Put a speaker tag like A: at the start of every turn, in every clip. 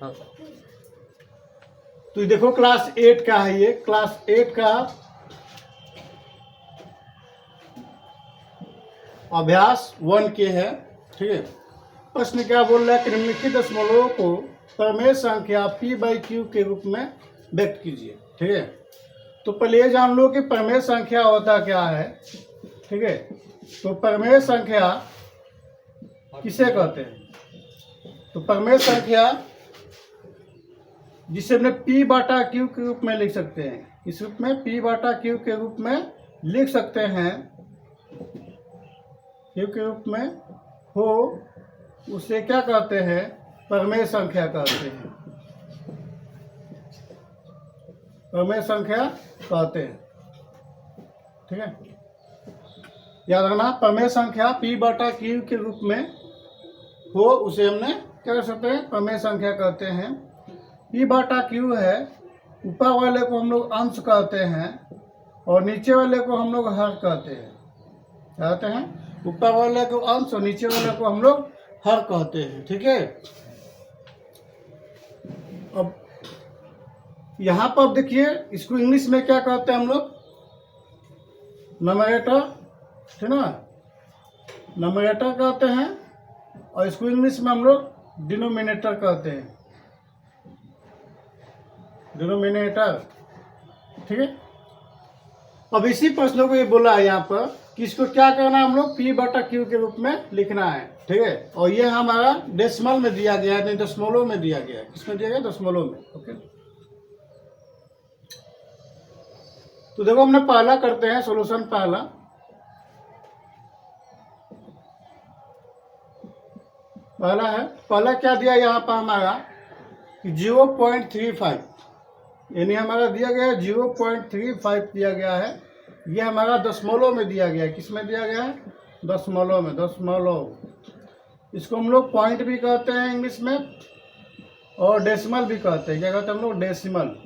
A: हाँ।
B: तो देखो क्लास 8 का है, ये क्लास 8 का अभ्यास 1 के है। ठीक है, प्रश्न क्या बोल रहा है कि निम्नलिखित दशमलवों को प्रमेय संख्या p/q के रूप में व्यक्त कीजिए। ठीक है, तो पहले ये जान लो कि प्रमेय संख्या होता क्या है। ठीक है, तो प्रमेय संख्या किसे कहते हैं? तो प्रमेय संख्या जिसे हमने p/q के रूप में लिख सकते हैं, इस रूप में p/q के रूप में लिख सकते हैं, q के रूप में हो, उसे क्या कहते हैं? प्रमेय संख्या कहते हैं, प्रमेय संख्या कहते हैं। ठीक है, याद रखना, प्रमेय संख्या p/q के रूप में हो, उसे हमने क्या कर सकते हैं? प्रमेय संख्या कहते हैं। p/q है, ऊपर वाले को हम लोग अंश कहते हैं और नीचे वाले को हम लोग हर कहते हैं। कहते हैं ऊपर वाले को अंश और नीचे वाले को हम लोग हर कहते हैं। ठीक है, अब यहाँ पर देखिए, इसको इंग्लिश में क्या कहते हैं हम लोग? नंबरेटर, ठीक ना, नंबरेटर कहते हैं, और इसको इंग्लिश में हम लोग डिनोमिनेटर कहते हैं, डिनोमिनेटर। ठीक है, अब इसी प्रश्न को ये बोला है यहाँ पर कि इसको क्या करना है? हम लोग p/q के रूप में लिखना है। ठीक है, और ये हमारा डेसिमल में दिया गया है, नहीं दशमलव में दिया गया है। किसमें दिया गया? दशमलव में। ओके, तो देखो हमने पहला करते हैं सॉल्यूशन। पहला है, पहला क्या दिया यहाँ पर हमारा कि 0.35, यानी हमारा दिया गया है 0.35 दिया गया है। ये हमारा दशमलव में दिया गया है। किस में दिया गया है? दशमलव में, दशमलव। इसको हम लोग पॉइंट भी कहते हैं इंग्लिश में, और डेसिमल भी कहते हैं। क्या कहते हैं हम लोग? डेसिमल।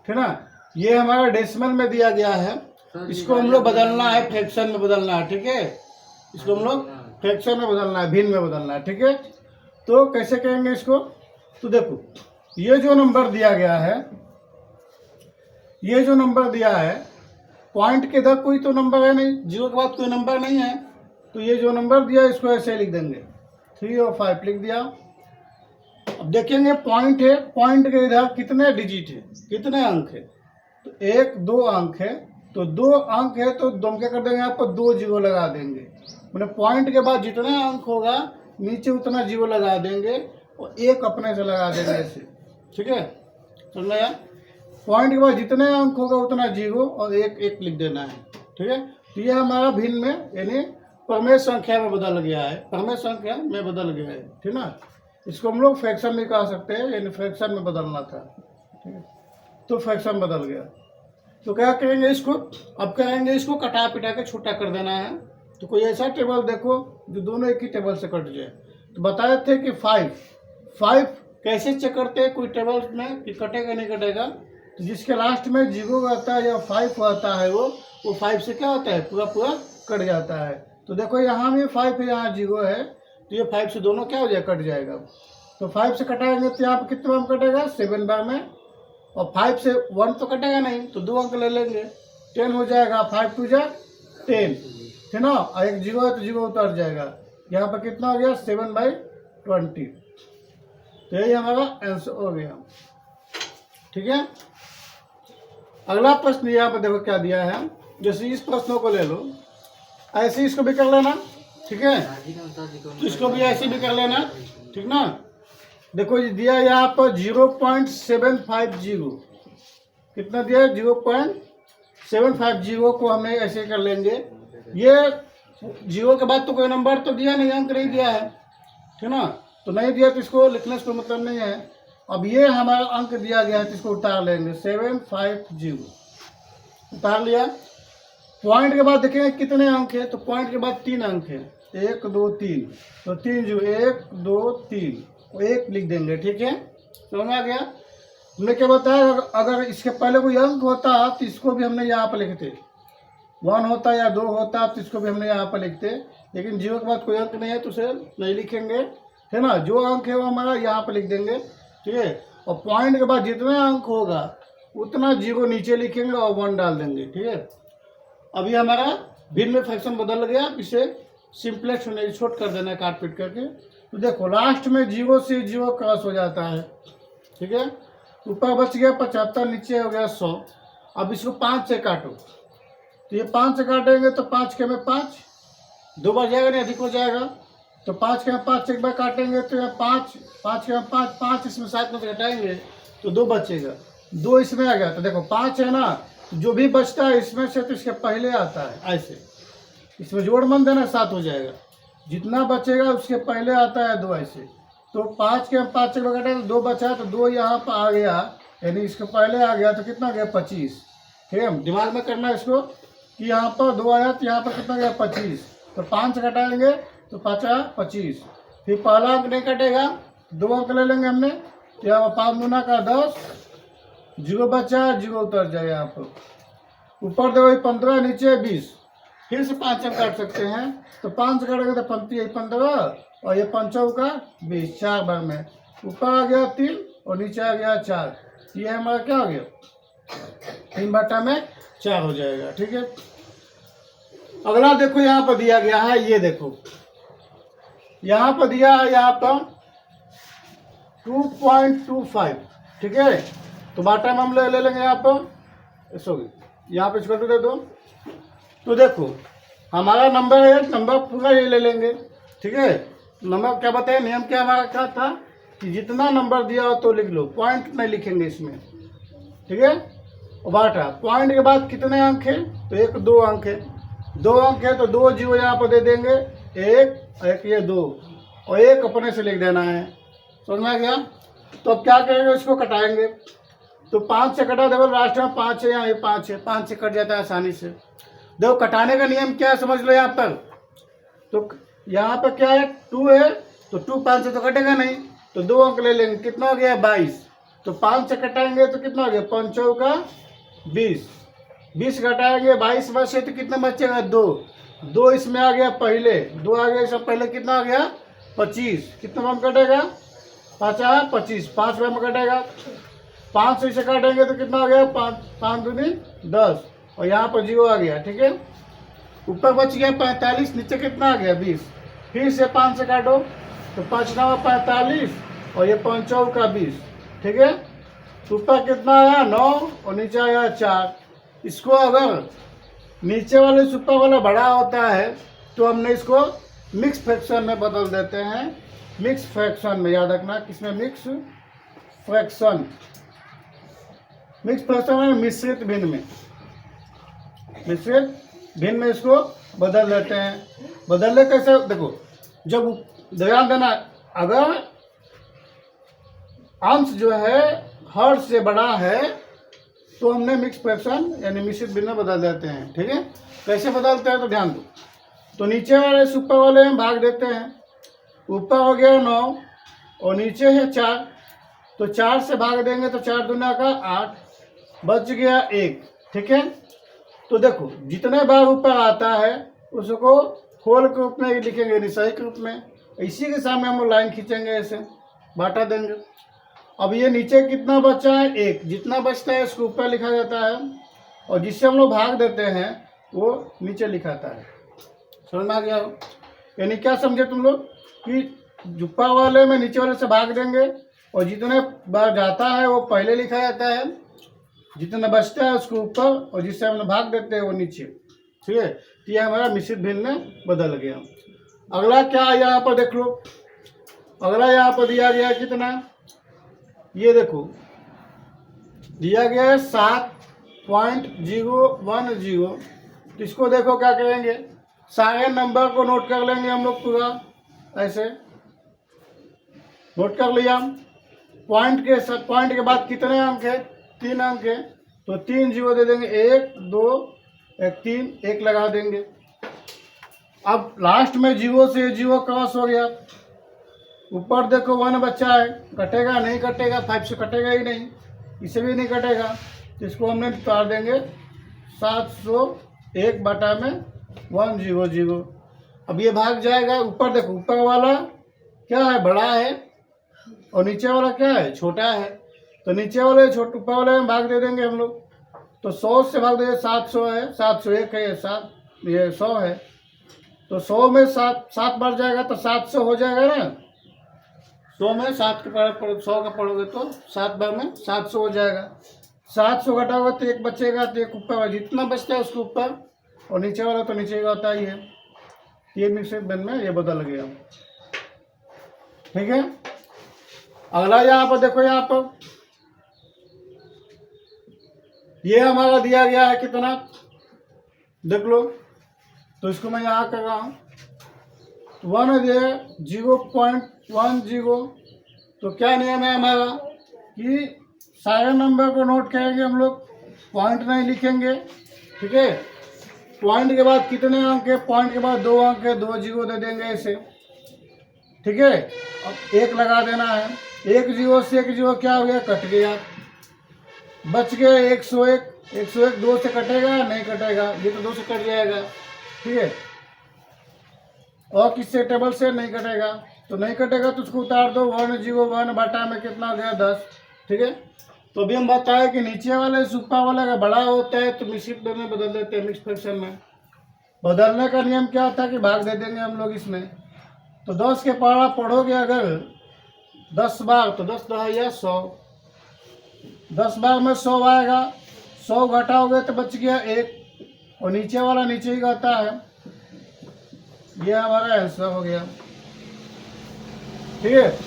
B: ठीक ना, ये हमारा डेसिमल में दिया गया है। इसको हम लोग बदलना है, फ्रैक्शन में बदलना है। ठीक है, इसको हम लोग फ्रैक्शन में बदलना है, भिन्न में बदलना है। ठीक है, तो कैसे करेंगे इसको? तो देखो, ये जो नंबर दिया गया है, ये जो नंबर दिया है, पॉइंट के इधर कोई तो नंबर है नहीं, 0 के बाद कोई नंबर नहीं है, तो ये जो नंबर दिया इसको ऐसे लिख देंगे, 3 और 5 लिख दिया। अब देखेंगे पॉइंट है, पॉइंट के इधर कितने डिजिट है, कितने अंक है? तो 1 2 अंक है, तो 2 अंक है, तो हम क्या कर देंगे? यहाँ पर 2 जीरो लगा देंगे। मतलब पॉइंट के बाद जितना अंक होगा नीचे उतना जीरो लगा देंगे, और 1 अपने से लगा देंगे ऐसे। ठीक है, समझ में आया? पॉइंट के बाद जितने अंक होगा उतना जीरो, और 1 लिख देना है। ठीक है, तो ये हमारा भिन्न में, यानी प्रमेय संख्या में बदल गया है, प्रमेय संख्या में बदल गया है। ठीक ना, इसको हम लोग फ्रैक्शन भी कह सकते हैं, यानी फ्रैक्शन में बदलना था। ठीक है, तो फ्रैक्शन बदल गया। तो क्या करेंगे इसको? अब करेंगे इसको कटा पिटा के छोटा कर देना है। तो कोई ऐसा टेबल देखो जो दोनों एक ही टेबल से कट जाए। तो बताए थे कि 5 कैसे चेक करते हैं कोई टेबल में कि कटेगा नहीं कटेगा? तो जिसके लास्ट में 0 रहता है या 5 रहता है, वो 5 से क्या होता है? पूरा पूरा कट जाता है। तो देखो यहाँ भी 5 है, यहाँ 0 है, तो ये 5 से दोनों क्या हो जाएगा? कट जाएगा। तो 5 से कटाएंगे तो यहाँ पर कितने अंक कटेगा? 7 बार में, और 5 से 1 तो कटेगा नहीं, तो 2 अंक ले लेंगे, 10 हो जाएगा। 5 2 जा 10, है ना, और एक 0 है तो 0 उतर जाएगा। यहाँ पर कितना हो गया? 7/20। तो यही हमारा आंसर हो गया। ठीक है, अगला प्रश्न यहाँ पर देखो क्या दिया है। जैसे इस प्रश्नों को ले लो, ऐसे इसको भी कर लेना। ठीक है, तो इसको भी ऐसे भी कर लेना। ठीक ना, देखो ये दिया यहाँ पर 0.750, कितना दिया है? 0.750 को हमने ऐसे कर लेंगे। ये 0 के बाद तो कोई नंबर तो दिया नहीं, अंक नहीं दिया है। ठीक ना, तो नहीं दिया तो इसको लिखने से कोई मतलब नहीं है। अब ये हमारा अंक दिया गया है, तो इसको उतार लेंगे, 750 उतार लिया। पॉइंट के बाद देखेंगे कितने अंक है, तो पॉइंट के बाद 3 अंक है, 1 2 3, तो 3 जीरो, 1 2 3, 1 लिख देंगे। ठीक है, समझ में आ गया? हमने क्या बताया? अगर इसके पहले कोई अंक होता तो इसको भी हमने यहाँ पर लिखते, 1 होता या 2 होता तो इसको भी हमने यहाँ पर लिखते, लेकिन 0 के बाद कोई अंक नहीं है तो उसे नहीं लिखेंगे। है ना। जो अंक है वो हमारा यहाँ पर लिख देंगे, ठीक है। और पॉइंट के बाद जितना अंक होगा उतना 0 नीचे लिखेंगे और 1 डाल देंगे, ठीक है। अभी हमारा भिन्न में फ्रैक्शन बदल गया, इसे सिंपलेक्स होने छोट कर देना है काट पीट करके। तो देखो लास्ट में 0 से 0 क्रॉस हो जाता है, ठीक है। ऊपर बच गया 75, नीचे हो गया 100। अब इसको 5 से काटो, तो ये 5 से काटेंगे तो 5 के में 5 2 बार जाएगा, नहीं अधिक हो जाएगा। तो 5 के में 5 एक बार काटेंगे तो यहाँ 5 5 के में 5 5 इसमें 7 में से घटाएंगे तो 2 बचेगा, 2 इसमें आ गया। तो देखो 5 है ना, जो भी बचता है इसमें से तो इसके पहले आता है, ऐसे इसमें जोड़ मन देना 7 हो जाएगा। जितना बचेगा उसके पहले आता है 2, ऐसे। तो 5 के 5 से घटा तो 2 बचा, तो 2 यहाँ पर आ गया, यानी इसके पहले आ गया तो कितना गया 25, ठीक है। दिमाग में करना है इसको कि यहाँ पर 2 आया तो यहाँ पर कितना गया 25, तो 5 घटाएंगे तो 5 25। फिर पहला अंक नहीं कटेगा, 2 अंक ले लेंगे हमने, तो यहाँ 5 गुना का 10, 0 बचा, 0 उतर जाएगा यहाँ पर। ऊपर देखो 15, नीचे 20, फिर से 5 अंक काट सकते हैं। तो 5 से काटेंगे तो 15 और ये 5 का 20, 4 बार में। ऊपर आ गया 3 और नीचे आ गया 4, ये हमारा क्या हो गया 3/4 हो जाएगा, ठीक है। अगला देखो यहाँ पर दिया गया है, ये देखो यहाँ पर दिया है, यहाँ पर 2.25, ठीक है। तो बाटा में हम ले लेंगे यहाँ पर, सॉरी यहाँ पे इसको दे दो। तो देखो हमारा नंबर है, नंबर पूरा ये ले लेंगे, ठीक है। नंबर क्या बताए, नियम क्या हमारा क्या था कि जितना नंबर दिया हो तो लिख लो, पॉइंट नहीं लिखेंगे इसमें, ठीक है। और बाटा पॉइंट के बाद कितने अंक है, तो 1 2 अंक है, 2 अंक है तो 2 0 यहाँ पर दे देंगे, 1 ये 2 और 1 अपने से लिख देना है, समझ में आ गया। तो अब क्या करेंगे, इसको कटाएंगे। तो 5 से कटा, देखो लास्ट में 5 है, यहाँ ये 5 है, 5 से कट जाता है आसानी से। देखो कटाने का नियम क्या है समझ लो यहाँ पर। तो यहाँ पर क्या है 2 है, तो 2 5 से तो कटेगा नहीं, तो 2 अंक ले लेंगे, कितना हो गया 22। तो 5 से कटाएंगे तो कितना हो गया 5 का 20, 20 घटाएंगे 22 में से तो कितना बचेगा 2, 2 इसमें आ गया पहले, 2 आ गया, इससे पहले कितना आ गया 25, कितना में कटेगा 5 25, 5 में कटेगा। 5 से इसे काटेंगे तो कितना आ गया 5 दूनी 10 और यहाँ पर 0 आ गया, ठीक है। ऊपर बच गया 45, नीचे कितना आ गया 20, फिर से 5 से काटो तो 5 9 45 और ये 5 का 20, ठीक है। ऊपर कितना आया 9 और नीचे आया 4। इसको अगर नीचे वाले से ऊपर वाला बड़ा होता है तो हमने इसको मिक्स फ्रैक्शन में बदल देते हैं। मिक्स फ्रैक्शन में याद रखना, किसमें मिक्स फ्रैक्शन, मिक्स फ्रैक्शन में मिश्रित भिन्न में, मिश्रित भिन्न में इसको बदल देते हैं। बदलने कैसे, देखो जब ध्यान देना, अगर अंश जो है हर से बड़ा है तो हमने मिक्स फ्रैक्शन यानी मिश्रित भिन्न में बदल देते हैं, ठीक है। कैसे बदलते हैं तो ध्यान दो। तो नीचे वाले से ऊपर वाले में भाग देते हैं, ऊपर हो गया 9 और नीचे है 4, तो 4 से भाग देंगे तो 4 दूना का 8, बच गया 1, ठीक है। तो देखो जितने बार ऊपर आता है उसको खोल के रूप में लिखेंगे, निशाई के रूप में, इसी के सामने हम लोग लाइन खींचेंगे, ऐसे बांटा देंगे। अब ये नीचे कितना बचा है 1, जितना बचता है इसको ऊपर लिखा जाता है और जिससे हम लोग भाग देते हैं वो नीचे लिखाता है। समझ में आ गया हो? यानी क्या समझे तुम लोग कि ऊपर वाले में नीचे वाले से भाग देंगे और जितने बार जाता है वो पहले लिखा जाता है, जितना बचता है उसको ऊपर और जिससे हम लोग भाग देते हैं वो नीचे, ठीक है। तो ये हमारा मिश्रित भिन्न में बदल गया। अगला क्या है यहाँ पर देख लो, अगला यहाँ पर दिया गया है कितना, ये देखो दिया गया है 7.010। इसको देखो क्या करेंगे, सारे नंबर को नोट कर लेंगे हम लोग पूरा, ऐसे नोट कर लिया। पॉइंट के बाद कितने अंक है 3 अंक है, तो 3 0 दे देंगे, 1 2 1 3, 1 लगा देंगे। अब लास्ट में 0 से 0 क्रॉस हो गया, ऊपर देखो 1 बच्चा है, कटेगा नहीं कटेगा, 5 से कटेगा ही नहीं, इसे भी नहीं कटेगा, तो इसको हमने उतार देंगे 701 बटा में 100। अब ये भाग जाएगा, ऊपर देखो ऊपर वाला क्या है, बड़ा है, और नीचे वाला क्या है, छोटा है। तो नीचे वाले छोटे ऊपर वाले में भाग दे देंगे हम लोग। तो 100 से भाग देंगे, 700 है, 701 है, ये 7, ये 100 है। तो 100 में 7 बढ़ जाएगा तो 700 हो जाएगा ना। 100 में 7 का 100 का पढ़ोगे तो 7 बार में 700 हो जाएगा। 700 घटाओगे तो 1 बचेगा, तो 1 ऊपर, जितना बचता है उसके ऊपर, और नीचे वाला तो नीचे का होता ही है। ये मिक्स में ये बदल गया। ठीक है, अगला यहाँ पर देखो, यहाँ पर ये हमारा दिया गया है कितना, देख लो। तो इसको मैं यहाँ कर रहा हूँ 0.10। तो क्या नियम है हमारा कि सारे नंबर को नोट करेंगे हम लोग, पॉइंट नहीं लिखेंगे। ठीक है, पॉइंट के बाद कितने अंक है, पॉइंट के बाद 2 अंक है, 2 जीरो दे देंगे ऐसे। ठीक है, अब 1 लगा देना है। 1 जीरो से 1 जीरो क्या हो गया, कट गया, बच गए 101। 101 2 से कटेगा, नहीं कटेगा, ये तो 2 से कट जाएगा। ठीक है, और किससे, टेबल से नहीं कटेगा, तो नहीं कटेगा तो उसको उतार दो। 101 बटा में कितना हो गया, 10। ठीक है, तो अभी हम बताएं कि नीचे वाले से ऊपर वाला का बड़ा होता है तो मिश्रित में बदल देते हैं, मिक्स फ्रैक्शन में। बदलने का नियम क्या होता है कि भाग दे देंगे हम लोग इसमें। तो 10 के पढ़ा पढ़ोगे अगर 10 बार तो 10 दहाइया 100, 10 बार में 100 आएगा। 100 घटाओगे तो बच गया 1, और नीचे वाला नीचे ही आता है। ये हमारा आंसर हो गया। ठीक है,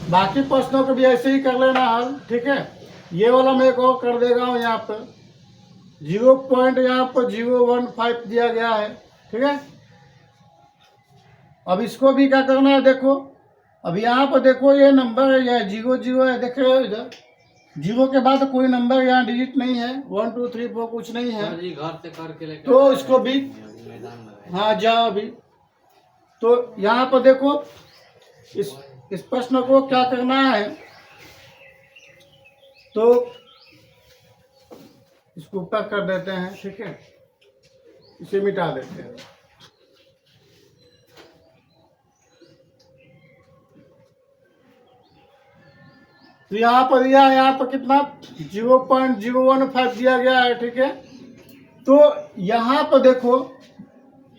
B: बाकी प्रश्नों को भी ऐसे ही कर लेना हल। ठीक है, ये वाला मैं एक और कर देगा हूँ, यहाँ पर 0. यहाँ पर 015 दिया गया है। ठीक है, अब इसको भी क्या करना है, देखो अब यहाँ पर देखो ये नंबर है, यह 0 है, देख रहे हो इधर 0 के बाद कोई नंबर यहाँ डिजिट नहीं है, 1 2 3 4 कुछ नहीं है।
A: घर से करके
B: तो इसको भी, हाँ जाओ अभी। तो यहाँ पर देखो इस प्रश्न को क्या करना है, तो इसको ऊपर कर देते हैं। ठीक है, इसे मिटा देते हैं। तो यहाँ पर दिया है, यहाँ पर कितना 0.015 दिया गया है। ठीक है, तो यहाँ पर देखो,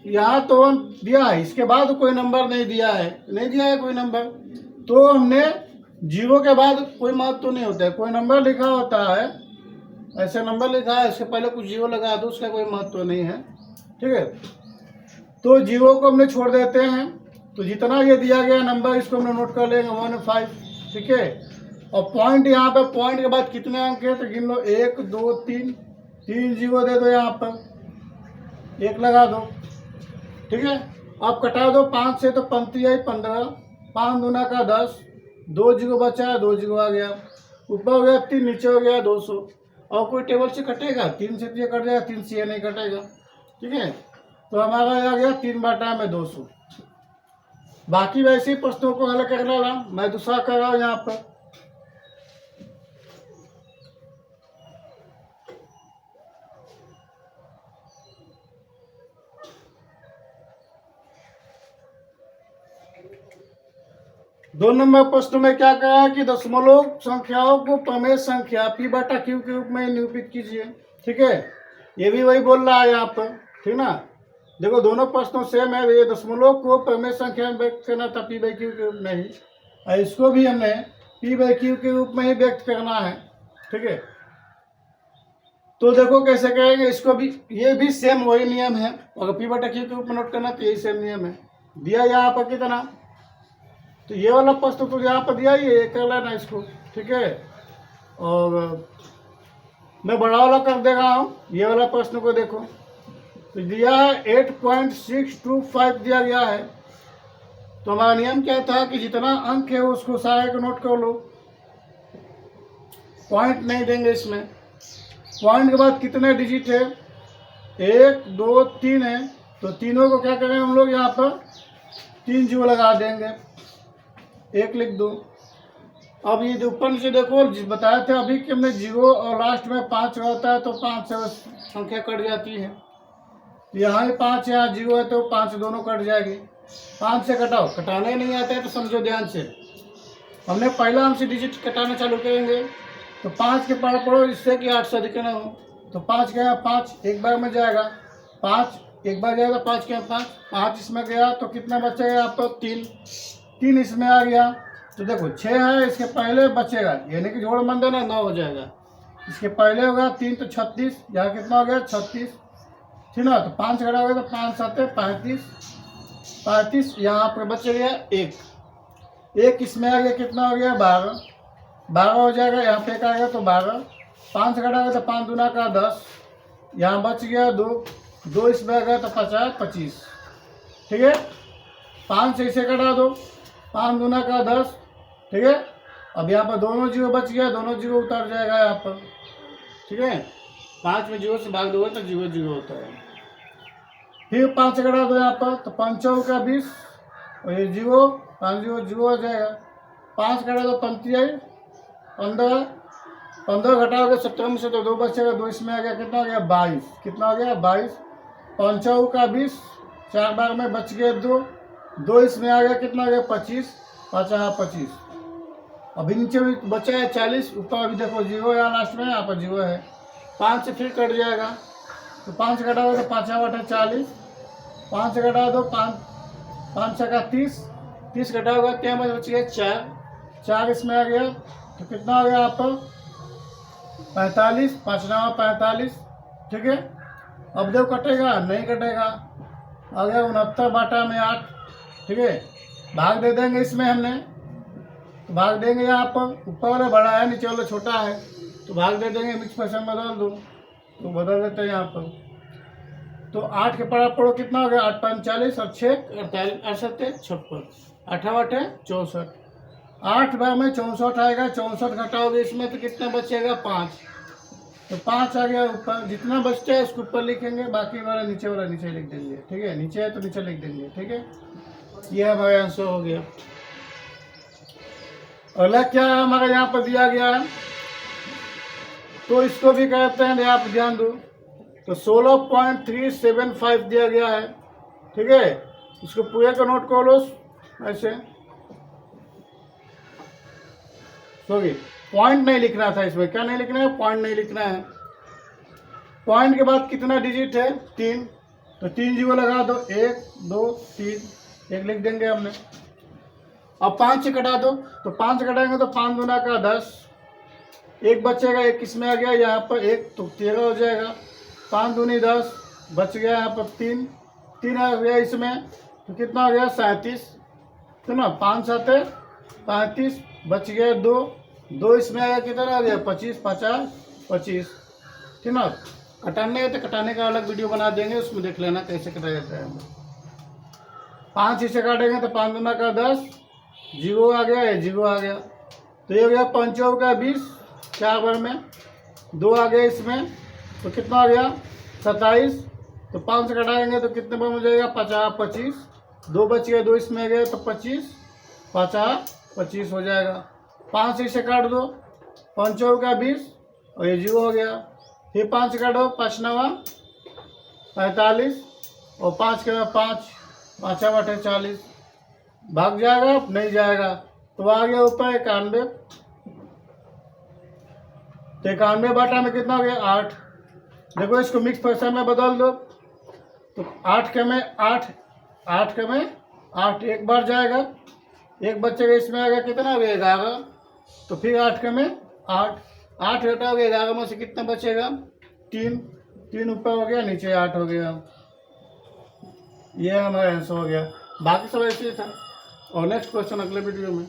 B: यहाँ तो दिया है, इसके बाद कोई नंबर नहीं दिया है, नहीं दिया है कोई नंबर। तो हमने 0 के बाद कोई महत्व तो नहीं होता है, कोई नंबर लिखा होता है, ऐसे नंबर लिखा है, इसके पहले कुछ 0 लगा दो, उसका कोई महत्व नहीं है। ठीक है, तो 0 को हमने छोड़ देते हैं। तो जितना ये दिया गया नंबर इसको हमने नोट कर लेंगे 15। ठीक है, और पॉइंट यहाँ पे, पॉइंट के बाद कितने अंक है तो गिन लो, 1 2 3, 3 जीरो दे दो, यहाँ पर 1 लगा दो। ठीक है, अब कटा दो 5 से, तो 15 आई 15, 5 दूना का 10, 2 जीरो बचा है, 2 जीरो आ गया, ऊपर हो गया 3, नीचे हो गया 200। और कोई टेबल से कटेगा, 3 से ये कट जाएगा, 3 से ये नहीं कटेगा। ठीक है, तो हमारा आ गया 3 बटा में 200। बाकी वैसे ही प्रश्नों को हल कर लेना, मैं दूसरा कर रहा हूँ यहाँ पर। दो नंबर प्रश्न में क्या कहा है कि दशमलव संख्याओं को प्रमेय संख्या P बटा Q के रूप में निरूपित कीजिए। ठीक है, ये भी वही बोल रहा है यहाँ पर। ठीक ना, देखो दोनों प्रश्नों सेम है, ये दशमलव को प्रमेय संख्या में व्यक्त करना था P बाई Q के रूप में ही, और इसको भी हमने P बाई Q के रूप में ही व्यक्त करना है। ठीक है, तो देखो कैसे करेंगे इसको भी, ये भी सेम वही नियम है। अगर P बटा Q के रूप में नोट करना तो यही सेम नियम है। दिया यहाँ पर कितना, तो ये वाला प्रश्न तो यहाँ पर दिया ही है, कर लेना इसको। ठीक है, और मैं बड़ा वाला कर दे रहा हूँ, ये वाला प्रश्न को देखो, तो दिया है 8.625 दिया गया है। तो हमारा नियम क्या था कि जितना अंक है उसको सारे को नोट कर लो, पॉइंट नहीं देंगे इसमें। पॉइंट के बाद कितने डिजिट है, 1 2 3 है, तो तीनों को क्या करेंगे हम लोग, यहाँ पर 3 जीरो लगा देंगे, 1 लिख दो। अब ये जो ऊपर नीचे देखो बताए थे अभी कि हमने 0 और लास्ट में 5 होता है, तो 5 से संख्या कट जाती है। यहाँ ही 5 यहाँ 0 है तो 5 दोनों कट जाएगी। 5 से घटाओ, घटाने नहीं आता है तो समझो ध्यान से। हमने पहला हमसे डिजिट घटाना चालू करेंगे तो 5 के पार पड़ो इससे कि 8 से अधिक ना हो। तो 5 गया 5 एक बार में जाएगा, 5 एक बार जाएगा, 5 क्या 5 इसमें गया तो कितना बचेगा आपको 3 इसमें आ गया। तो देखो 6 है, इसके पहले बचेगा यानी कि जोड़ मंद है ना 9 हो जाएगा। इसके पहले होगा 3 तो 36, यहाँ कितना हो गया 36, ठीक ना। तो 5 घटा हो गया तो 5 7 35, यहाँ पर बच गया 1 इसमें आ गया, कितना हो गया 12 हो जाएगा। यहाँ पे एक आ गया तो 12, 5 घटा गया तो 5 दूना का 10, यहाँ बच गया 2 इसमें आ गया तो 25, ठीक है। 5 से इसे घटा दो, 5 दूना का 10, ठीक है। अब यहाँ पर दोनों जीरो बच गया, दोनों जीरो उतर जाएगा यहाँ पर, ठीक है। 5 में जीरो से भाग दोगे तो जीरो जीरो होता है। फिर 5 घटा दो यहाँ पर तो 5 का 20 और ये जीरो 5 जीरो हो जाएगा। 5 घटा दो 35 15 घटाओगे 17 में से तो 2 बचेगा, 2 इसमें आ गया, कितना हो गया 22, कितना हो गया 22। 5 का 20, 4 बार में बच गए 2 इसमें आ गया, कितना हो गया 25, 25। अभी नीचे भी बचा है 40, ऊपर अभी देखो जीरो है लास्ट में, यहाँ पर जीरो है। 5 से फिर कट जाएगा तो 5 घटाओगे तो 5 बटा 40, 5 घटा दो 5 का 30 घटाओगे तो यहाँ बच गया 4 इसमें आ गया तो कितना हो गया आपको 45, 5 45, ठीक है। अब देखो कटेगा नहीं कटेगा, आ गया 69 बाटा में 8, ठीक है। भाग दे देंगे इसमें हमने, तो भाग देंगे यहाँ पर, ऊपर वाला बड़ा है नीचे वाला छोटा है तो भाग दे देंगे, मिक्स पर्सन बदल दो तो बदल देते हैं यहाँ पर। तो 8 के पड़ा पड़ो कितना हो गया 8 5 40 और 6 48 56, 8 8 64, 8 बार में 64 आएगा। 64 घटाओगे इसमें तो कितना बचेगा 5, तो 5 आ गया ऊपर। जितना बचता है उसको ऊपर लिखेंगे, बाकी वाला नीचे लिख देंगे, ठीक है। नीचे है तो नीचे लिख देंगे, ठीक है। ये हमारा आंसर हो गया। अगला क्या है हमारा यहाँ पर दिया गया है, तो इसको भी कहते हैं, आप ध्यान दो। तो 16.375 दिया गया है, ठीक है। इसको पूरे का नोट कर लो ऐसे, सॉरी पॉइंट नहीं लिखना था इसमें, क्या नहीं लिखना है, पॉइंट नहीं लिखना है। पॉइंट के बाद कितना डिजिट है 3, तो 3 जीरो लगा दो, 1 2 3, 1 लिख देंगे हमने। अब 5 से घटा दो, तो 5 घटाएंगे तो 5 दूना का 10, 1 बचेगा, 1 किसमें आ गया यहाँ पर 1 तो 13 हो जाएगा। 5 दूनी 10 बच गया यहाँ पर 3 आ गया इसमें, तो कितना हो गया 37, तो ना 5 7 35, बच गया 2 इसमें आ गया, कितना आ गया 25 50 25, ठीक ना। कटाने तो कटाने का अलग वीडियो बना देंगे, उसमें देख लेना कैसे कटा जाता है। 5 इसे काटेंगे तो 5 दूना का 10, जीरो आ गया, ये जीरो आ गया, तो ये हो गया 5 का 20, 4 बार में 2 आ गया इसमें, तो कितना आ गया 27। तो 5 से घटाएंगे तो कितने बार हो जाएगा 50 25, 2 बच गया, 2 इसमें गए तो 25 50 25 हो जाएगा। 5 इसे काट दो, 5 का 20 और ये जीरो हो गया। फिर 5 काटो, 5 9 45 और 5 के बाद 5 5 बटे 40, भाग जाएगा नहीं जाएगा, तो आ गया ऊपर 91, तो 91 बाटा में कितना हो गया 8। देखो इसको मिक्स फ्रैक्शन में बदल दो, तो 8 के में 8 एक बार जाएगा, 1 बचेगा, इसमें आ गया कितना हो गया 11, तो फिर 8 के में 8 घटाओगे 11 में से कितना बचेगा 3 ऊपर हो गया, नीचे 8 हो गया। ये हमारा आंसर हो गया। बाकी सब ऐसे ही था, और नेक्स्ट क्वेश्चन अगले वीडियो में।